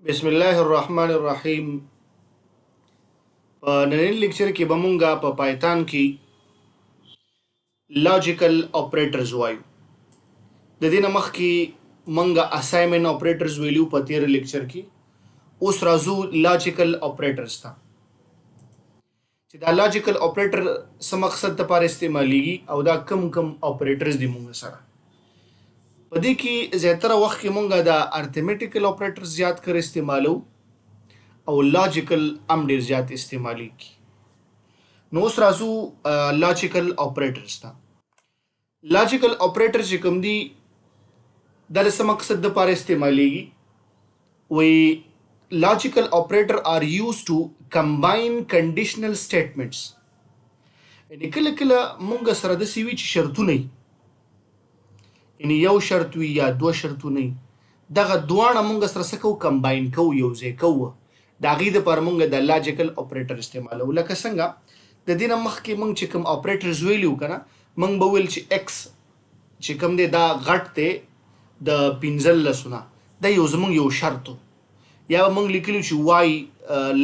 بسم الله الرحمن الرحیم. په ننني لیکچر کې به مونږه په پایتان کې لاجیکل اپریټرز وایو. د دې نه مخکې مونږه اساینمنت اپریټرز ویلو په تیر لیکچر کې. اوس راځو لاجیکل اپریټرز ته چې دا لاجیکل اپریټر څه مقصد لپاره استعمالیږي او دا کم اپریټرز دي مونږ سره. په دې کې زیاتره وخت کې مونږه دا ارتمیټیکل اپریټرز زیات کر استعمالو او لاجیکل هم ډیر زیات استعمالیږي. نو اوس راځو لاجیکل اپریټرز ته. لاجیکل اپریټر چې کوم دي دا د څه مقصد لپاره استعمالیږي؟ وی لاجیکل اپریټر آر یوز ټو کمباین کنډیشنل سټیټمنټس. یعنی کله کله مونږ سره داسې وي چې شرطونه وي، یعنی یو شرط وي یا دوه شرطونه وي، دغه دواړه مونږ سره څه کوو؟ کمباین کوو، یو ځای کوو. د هغې دپاره مونږ د لاجیکل اپریټر استعمالوو. لکه څنګه د دې نه مخکې مونږ چې کوم اپریټرز ویلي وو که نه، مونږ به ویل چې ایکس چې کوم دی دا غټ دی د 15 نه، دا یو زمونږ یو شرط و. یا به مونږ لیکلي چې وای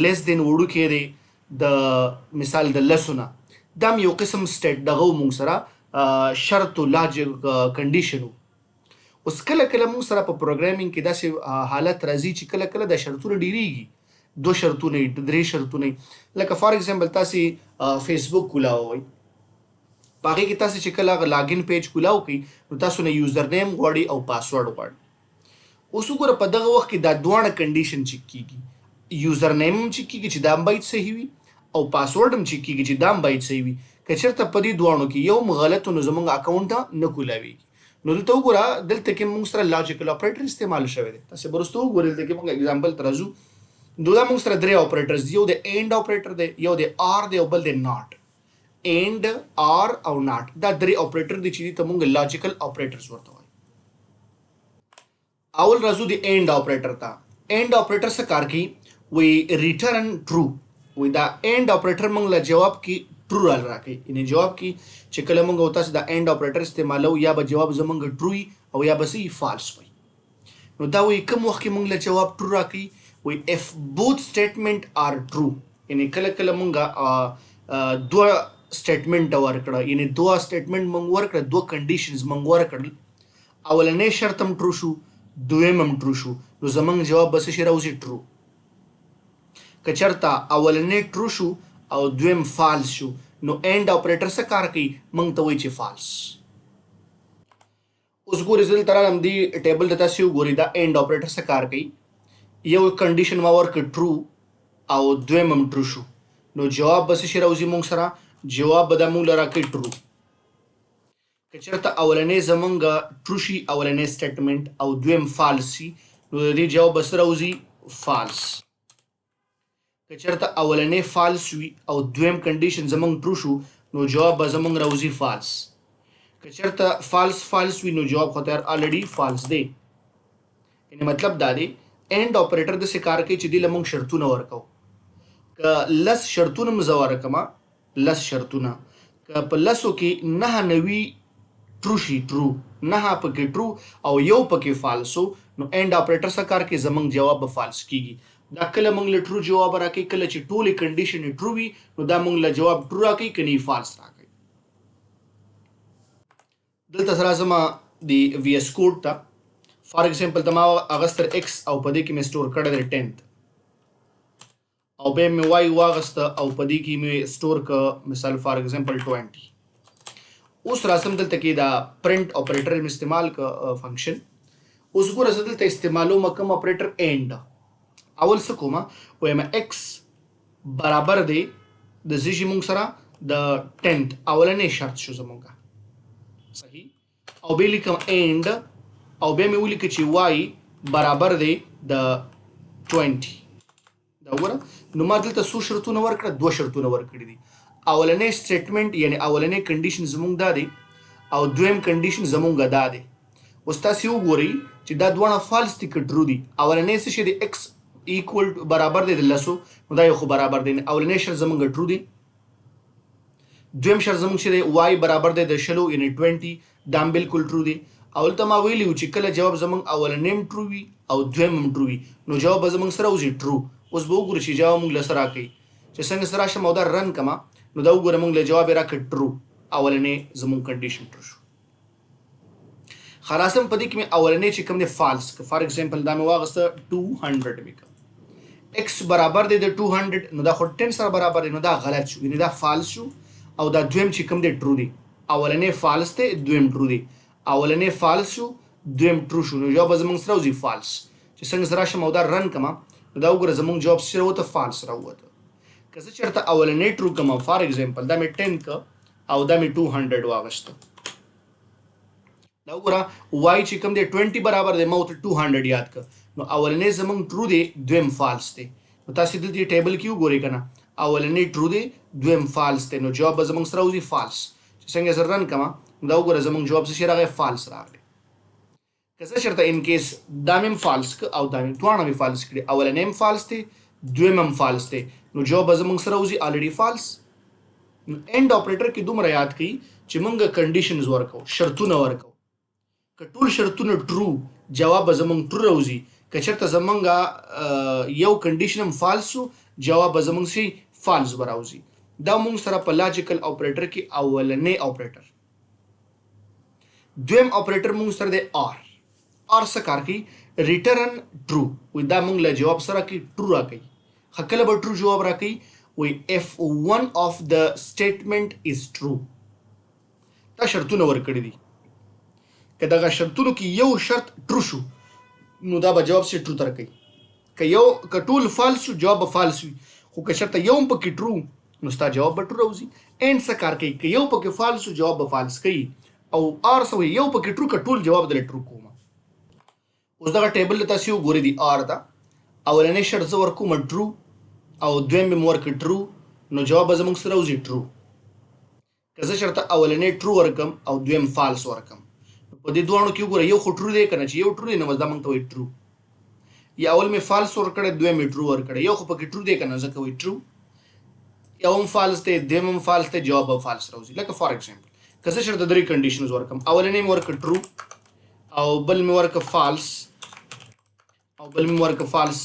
لیس دین وړوکی دی د مثال د 10 نه، دا هم یو قسم دغه و مونږ سره شرط و کنډیشن و. اوس کله کله مونږ سره په پروګرامینګ کې داسې حالت راځي چې کله کله دا شرطونه ډیریږي، 2 شرطونه 3 شرطونه. لکه فار ایگزامپل تاسې فیسبوک کولاوئ، په هغې کې تاسې چې کله هغه لاګین پیج کولاو کوئ نو تاسو نه یوزر نیم غواړي او پاسورډ غواړي. اوس وګوره په دغه وخت کې دا دواړه کنډیشن چیک کیږي. یوزر نیم هم چیک کیږي چې دا هم باید صحیح وي، او پاسورډ هم چیک کیږي چې دا هم باید صحیح وي. که چېرته په دې دواړو کې یو هم غلط نو زموږ اکاونټ نه کولاویږي. نو دلته وګوره، دلته کې موږ سره لاجیکل اپریټر استعمال شوی دی. تاسې به وروسته وګورئ، دلته کې موږ اګزامپل ته راځو. نو دا موږ سره 3 اپریټرز دي. یو د اینډ اپریټر دی، یو د آر دی، او بل د ناٹ. اینډ، آر او ناٹ دا 3 اپریټر دي چې دي ته موږ لاجیکل اپریټرز ورته وایو. اول راځو د اینډ اپریټر ته. اینډ اپریټر څه کار کوي؟ وی ریټرن ټرو. وی دا اینډ اپریټر موږ له جواب کې ټرو راکوي. یعنی جواب کې چې کله موږ تاسو دا اینډ اپریټر استعمالو، یا به جواب زموږ ټرو وي او یا به فالس وي. نو دا وی کوم وخت کې موږ له جواب ټرو راکوي؟ وی اف بوث سټیټمنټ آر ټرو. یعنی کله کله موږ 2 سټیټمنټ ورکړه، یعنی 2 سټیټمنټ موږ ورکړه، 2 کنډیشنز موږ ورکړل. اولنی شرط هم ټرو شو، دویم هم ټرو شو، نو زموږ جواب به څه شي راوځي؟ ټرو. که چېرته اولنی ټرو شو او دویم فالس شو نو اینډ اپریټر څه کار کوي؟ موږ ته وایي چې فالس. اوس ګورئ، زه دلته رالم دې ټیبل ته تاسې وګورئ دا اینډ اپریټر څه کار کوي. یو کنډیشن ما ورکړ ټرو او دویم هم ټرو شو، نو جواب به څه شي راوځي موږ سره؟ جواب به دا موږ له راکوي ټرو. که چېرته اولنی زموږ ټرو شي، اولنی سټیټمنټ، او دویم فالس شي، نو د دې جواب به څه راوځي؟ فالس. که چېرته اولنی فالس وي او دویم کنډیشن زموږ ټرو شو نو جواب به زموږ راوځي فالس. که چېرته فالس وي نو جواب خو تیار آلریډي فالس دی. یعنی مطلب دا دی اینډ اپریټر داسې کار کوي چې دې له موږ شرطونه ورکوو. که 10 شرطونه م زه ورکمه، 10 شرطونه، که په 10 کې 9 نوي ټرو شي، ټرو 9 پکې ټرو او یو پکې فالسو، نو اینډ اپریټر څه کار کوي؟ زموږ جواب به فالس کیږي. دا کله موږ له ټرو جواب راکوي، کله چې ټولې کنډیشن ټرو وي نو دا موږ له جواب ټرو راکوي، کني فالس راکوي. دلته سره راځم د وی ایس کوډ ته. فار ایگزامپل ته ما اغستر ایکس او په دې کې مې سټور کړی دی 10th، او بیا مې وای واغسته او په دې کې مې سټور که مثال فار ایگزامپل 20. اوس راځم دلته کې دا پرنټ اپریټر مې استعمال که فنکشن. اوس ګوره زه دلته استعمالوم کوم اپریټر؟ اینډ. اول څه کوم؟ وایم ایکس برابر دی د څه شي موږ سره؟ د 10th اولنی شرط شو زموږ صحیح. او بیا لیکم اینډ، او بیا مې ولیکه چې وای برابر دی د 20. دا وګوره، نو ما دلته څو شرطونه ورکړه؟ 2 شرطونه ورکړي دي. اولنی سټیټمنټ یعنی اولنی کنډیشن زموږ دا دی، او دویم کنډیشن زموږ دا دی. اوس تاسې وګورئ چې دا دواړه فالس دي که ټرو دي. اولنی څه شی دی؟ ایکس ایکول برابر دی د 10، نو دا یو خو برابر دی. اولنی شرط زموږ ټرو دی. دویم شرط زموږ چې دی وای برابر دی د 20 یعنی 20، دا هم بالکل ټرو دی. اول ته ما ویلی و چې کله جواب زمونږ اولنیم ټرو وي او دویم هم ټرو وي نو جواب به زمونږ سره وځي ټرو. اوس به وګورو چې جواب مونږ له څه راکوي. چې څنګه سره راشم او دا رن کما نو دا وګوره مونږ له جواب یې راکړ ټرو. اولنې زمونږ کنډیشن ټرو شو. خلاصم په دې کې مې اولنې چې کوم دی فالس که فار ایگزامپل دا مې واغسته 200 مې کړ x برابر دی د 200 نو دا خو 10 سره برابر دی نو دا غلط شو یعنی دا فالس شو او دا دویم چې کوم دی ټرو دی. اولنې فالس دی دویم ټرو دی. اولنې فالس شو دویم ټرو شو نو جواب زمونږ سره وځي فالس. چې څنګه سره راشم او دا رن کما نو دا وګوره زمونږ جواب سره وته فالس راووته. که زه چېرته اولنې ټرو کما فار ایگزامپل دا مې 10 که او دا مې 200 واغسته دا وګوره وای چې کوم دی 20 برابر دی ما ورته 200 یاد کړ نو اولنې زمونږ ټرو دی دویم فالس دی. نو تاسو دلته ټیبل کې وګورئ کنه اولنې ټرو دی دویم فالس دی نو جواب به زمونږ سره وځي فالس. چې څنګه زه رن کما دا وګوره زمونږ جواب څه شي راغی فالس راغلی. که زه چېرته ان کیس دا مې هم فالس که او دا مې دواړه مې فالس کړي اولنې هم فالس دی دویم هم فالس دی نو جواب به زمونږ سره وځي الریډي فالس. نو اینډ اپریټر کې دومره یاد کړئ چې مونږ کنډیشنز ورکو شرطونه ورکو. که ټول شرطونه ټرو جواب به زمونږ ټرو راوځي. که چېرته زمونږ یو کنډیشن هم فالس شو جواب به زمونږ شي فالس به راوځي. دا مونږ سره په لاجیکل اپریټر کې اولنې اپریټر. دویم اپریټر مونږ سره دی آر. آر څه کار کوي ریټرن ټرو وایي دا مونږ له جواب سره کوي ټرو راکوي. ښه کله به ټرو جواب راکوي وایي if one of the statement is true. دا شرطونه ورکړي دي. که دغه شرطونو کې یو شرط ټرو شو نو دا به جواب سي ټرو ته راکوي. که ټول فالس شو جواب به فالس وي خو که چېرته یو هم پکې ټرو نو ستا جواب به ټرو راوځي. اینډ څه کار کوي که یو پکې فالس شو جواب به فالس کوي او آر څه وایي یو پکې ټرو که ټول جواب دله ټرو کومه. اوس دغه ټیبل له تاسې وګورئ د آر ده اولنی شرط زه ورکوم ټرو او دویم مې م ورکړ ټرو نو جواب به زموږ سره وځي ټرو. که زه چېرته اولنی ټرو ورکم او دویم فالس ورکم په دې دواړو کې وګوره یو خو ټرو دی که نه چې یو ټرو دی نو بس دا موږ ته وایي ټرو. یا اول مې فالس ورکړی دویم مې ټرو ورکړی یو خو پکې ټرو دی که نه ځکه وایي ټرو. یو هم فالس دی دویم هم فالس دی جواب به فالس راوځي. لکه فار ایگزامپل که زه چېرته 3 کنډیشنز ورکم اولنی مې ورکړ ټرو او بل مې ورکړ فالس او بل مې ورکړ فالس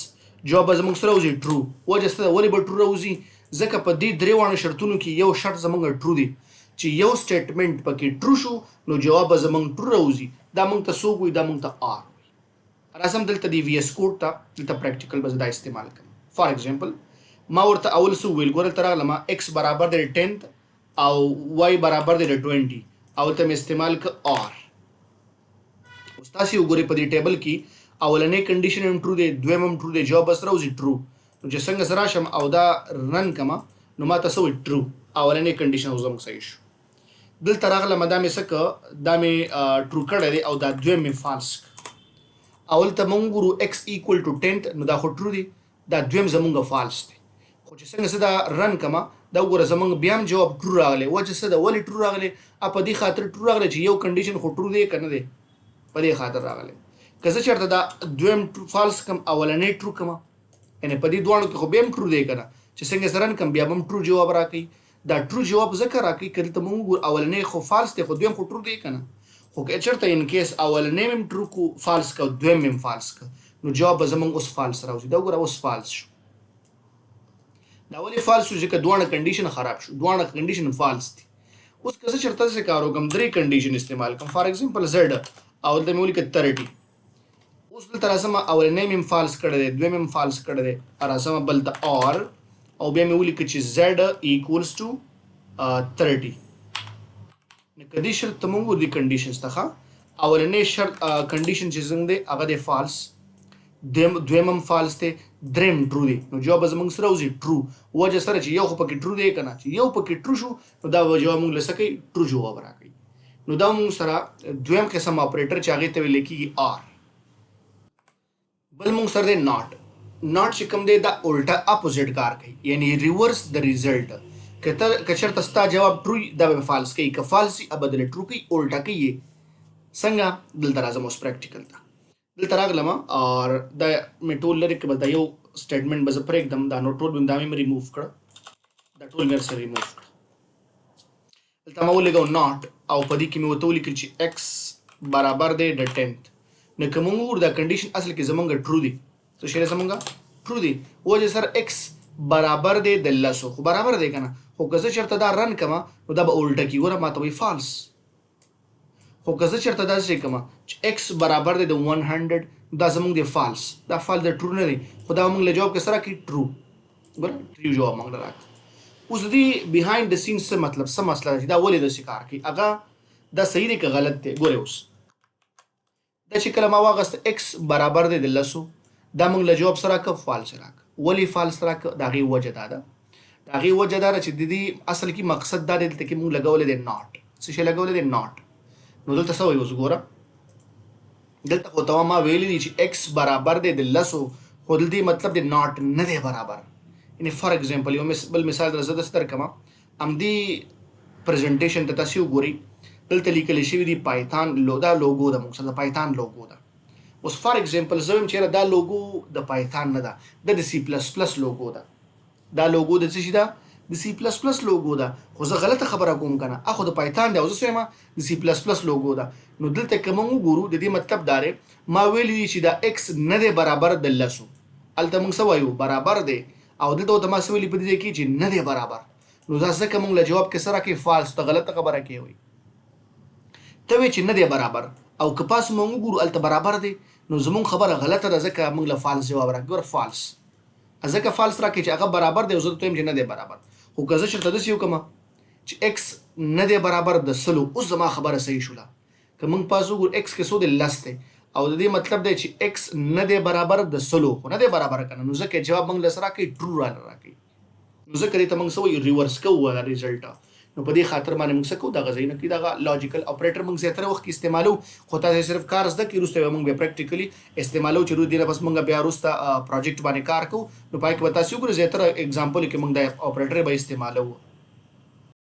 جواب به زموږ سره وځي ټرو. وجه څه ده ولې به ټرو راوځي ځکه په دې درې واړو شرطونو کې یو شرط زموږ ټرو دی چې یو سټیټمنټ پکې ټرو شو نو جواب به زموږ ټرو راوځي. دا موږ ته څوک وایي دا موږ ته آر وایي. راځم دلته د وی ایس کوډ ته دلته پریکټیکل به زه دا استعمال کوم. فار ایگزامپل ما ورته اول څه وویل ګوره دلته راغلم ایکس برابر دی 10 او واي برابر دی 20 اول ته مې استعمال که آر. اوس تاسې وګورئ په دې ټیبل کې اولنی کنډیشن هم ټرو دی دویم هم ټرو دی جواب به سره وځي ټرو. نو چې څنګه زه راشم او دا رن کما نو ما ته څه وایي ټرو اولنی کنډیشن اوس زموږ صحیح شو. دلته راغلم دا مې څه که دا مې ټرو کړی دی او دا دویم مې فالس اول ته مونږ ګورو x equal to 10 نو دا خو ټرو دی دا دویم زمونږ فالس دی. خو چې څنګه زه دا رن کما دا وګوره زمونږ بیا هم جواب ټرو راغلی. وجه څه ده ولې ټرو راغلی په دې خاطر ټرو راغلی چې یو کنډیشن خو ټرو دی که نه دی په دې خاطر راغلی. که زه چېرته دا دویم فالس کم اولنی ټرو کما یعنې په دې دواړو کې خو بیا هم ټرو دی که نه چې څنګه زه رن کم بیا به هم ټرو جواب راکوي. دا ټرو جواب ځکه راکوي که دلته مونږ وګورو اولنی خو فالس دی خو دویم خو ټرو دی که نه. خو که چېرته ان کیس اولنی مې هم ټرو کو فالس که دویم مې هم فالس که نو جواب به زمونږ اوس فالس راوځي. دا وګوره اوس فالس شو. دا ولې فالس شو ځکه دواړه کنډیشن خراب شو دواړه کنډیشن فالس دي. اوس که زه چېرته داسې کار وکړم 3 کنډیشن استعمال کړم فار ایگزامپل زیډ او دلته مې ولیکه 30 اوس دلته راځم اولنی مې هم فالس کړی دی دویم هم فالس کړی دی راځم بل ته آر او بیا مې ولیکه چې زیډ ایکولز ټو 30. نو که دې شرط ته مونږ ورځي کنډیشنز ته اولنی شرط کنډیشن چې څنګه دی هغه دی فالس دویم هم فالس دی دریم ټرو دی نو جواب به زموږ سره وځي ټرو. وجه سره چې یو خو پکې ټرو دی که نه چې یو پکې ټرو شو نو دا به جواب مونږ له څه کوي ټرو جواب راکوي. نو دا مونږ سره دویم قسم اپریټر چې هغې ته ویلی کېږي آر. بل مونږ سره دی ناٹ. ناٹ چې کوم دی دا الټه اپوزیټ کار کوي یعنی ریورس د ریزلټ. که چېرته ستا جواب ټرو وي دا به فالس کوي که فالس وي به دله ټرو کوي الټه کوي. څنګه دلته راځم اوس پریکټیکل ته دلته راغلم اور دا مې ټول لرې که بس دا یو سټیټمنټ به زه پرېږدم دا نو ټول دا مې ریموو کړه دا ټول مې سره ریموو کړه. دلته ما ولګو ناٹ او په دې کې مې ورته ولیکل چې x برابر دی د 10th. نو که موږ وګورو دا کنډیشن اصل کې زمونږ ټرو دی. څه شی زمونږ ټرو دی. وجه سره x برابر دی د 10 خو برابر دی کنه. خو که زه چېرته دا رن کما نو دا به الټه کي ګوره ماته وایي فالس. خو که زه چېرته داسې کما چې x برابر دی د 100 دا زمونږ دی فالس. دا فال د ټرو نه دی خو دا موږ له جواب کې سره کې ټرو. ګوره ټرو جواب موږ له راکړه. اوس د دې بیهایند د سین څه مطلب څه مسله ده چې دا ولې داسې کار کوي هغه دا صحیح دی که غلط دی. ګورئ اوس دا چې کله ما واغسته x برابر دی د 10 دا موږ له جواب سره راکړه فالس راکړه. ولې فالس راکړه د هغې وجه دا ده د هغې وجه دا ده چې د دې اصل کې مقصد دا دی دلته کې موږ لګولی دی ناٹ. څه شی لګولی دی ناٹ. نو دلته څه وایي اوس ګوره دلته خو ته ما ویلی دي چې x برابر دی د 10 خو دلته مطلب دی ناٹ نه دی برابر. یعنی فار ایگزامپل یو بل مثال در زه داسې درکړم همدې پرزنټیشن ته تاسې وګورئ دلته لیکلی شوي دي پایتان دا لوګو ده موږ سره د پایتان لوګو ده. اوس فار ایگزامپل زه وایم چېرې دا لوګو د پایتان نه ده دا د سی پلس پلس لوګو ده. دا لوګو د څه شي ده د سی پلس پلس لوګو ده. خو زه غلطه خبره کوم که نه اخو د پایتان دی او زه څه وایم د سی پلس پلس لوګو ده. نو دلته که موږ وګورو د دې مطلب دا دی ما ویلی دي چې دا x نه دی برابر د 10 هلته موږ څه وایو برابر دی او دلته ورته ما څه ویلي په دې کې چې نه دی برابر. نو دا ځکه موږ له جواب کې سره کې فالس ته غلطه خبره کوي. ته وایې چې نه دی برابر او که پاس موږ وګورو هلته برابر دی نو زموږ خبره غلطه ده ځکه موږ له فالس جواب راکړي. ګوره فالس ځکه فالس راکړي چې هغه برابر دی او زه درته وایم چې نه دی برابر. خو که زه چېرته داسې وکړم چې x نه دی برابر د 10 اوس زما خبره صحیح شوله. که موږ پاس وګورو x کې څو دی 10 دی او د دې مطلب دی چې x نه دی برابر د 10 خو نه دی برابر کنه نو ځکه جواب موږ له سره راکړي ټرو راکړي. نو ځکه دې ته موږ څه وایو ریورس کوو دا ریزلټ. نو په دې خاطر باندې موږ څه کوو دغه ځای نه کې دغه لاجیکل اپریټر موږ زیاتره وخت کې استعمالو. خو تاسې صرف کار زده کړئ وروسته به موږ بیا پریکټیکلي استعمالو چې وروسته دې نه بس موږ بیا وروسته پروجیکټ باندې کار کوو. نو پای کې به تاسې وګورئ زیاتره اګزامپل کې موږ دا اپریټر به استعمالو.